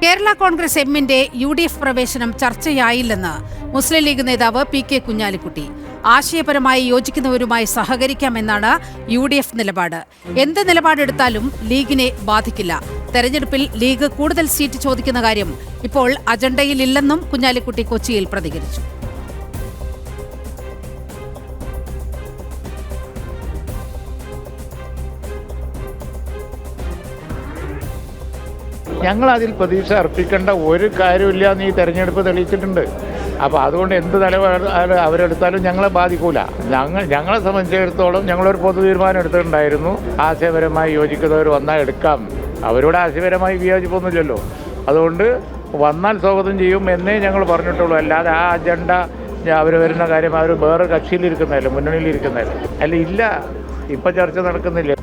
കേരള കോൺഗ്രസ് എമ്മിന്റെ UDF പ്രവേശനം ചർച്ചയായില്ലെന്ന് മുസ്ലിം league നേതാവ് PK കുഞ്ഞാലിക്കുട്ടി. ആശയപരമായി യോജിക്കുന്നവരുമായി സഹകരിക്കാമെന്നാണ് UDF നിലപാട്. എന്ത് നിലപാടെടുത്താലും ലീഗിനെ ബാധിക്കില്ല. തെരഞ്ഞെടുപ്പിൽ ലീഗ് കൂടുതൽ സീറ്റ് ചോദിക്കുന്ന കാര്യം ഇപ്പോൾ അജണ്ടയിലില്ലെന്നും കുഞ്ഞാലിക്കുട്ടി കൊച്ചിയിൽ പ്രതികരിച്ചു. ഞങ്ങളതിൽ പ്രതീക്ഷ അർപ്പിക്കേണ്ട ഒരു കാര്യമില്ല എന്ന് ഈ തെരഞ്ഞെടുപ്പ് തെളിയിച്ചിട്ടുണ്ട്. അപ്പോൾ അതുകൊണ്ട് എന്ത് നിലപാട് അവരെടുത്താലും ഞങ്ങളെ ബാധിക്കൂല. ഞങ്ങളെ സംബന്ധിച്ചിടത്തോളം ഞങ്ങളൊരു പൊതു തീരുമാനം എടുത്തിട്ടുണ്ടായിരുന്നു. ആശയപരമായി യോജിക്കുന്നവർ വന്നാൽ എടുക്കാം. അവരോട് ആശയപരമായി വിയോജിപ്പൊന്നുമില്ലല്ലോ. അതുകൊണ്ട് വന്നാൽ സ്വാഗതം ചെയ്യും എന്നേ ഞങ്ങൾ പറഞ്ഞിട്ടുള്ളൂ. അല്ലാതെ ആ അജണ്ട അവർ വരുന്ന കാര്യം അവർ വേറെ കക്ഷിയിലിരിക്കുന്നതല്ല, മുന്നണിയിലിരിക്കുന്നതല്ല. ഇല്ല, ഇപ്പം ചർച്ച നടക്കുന്നില്ല.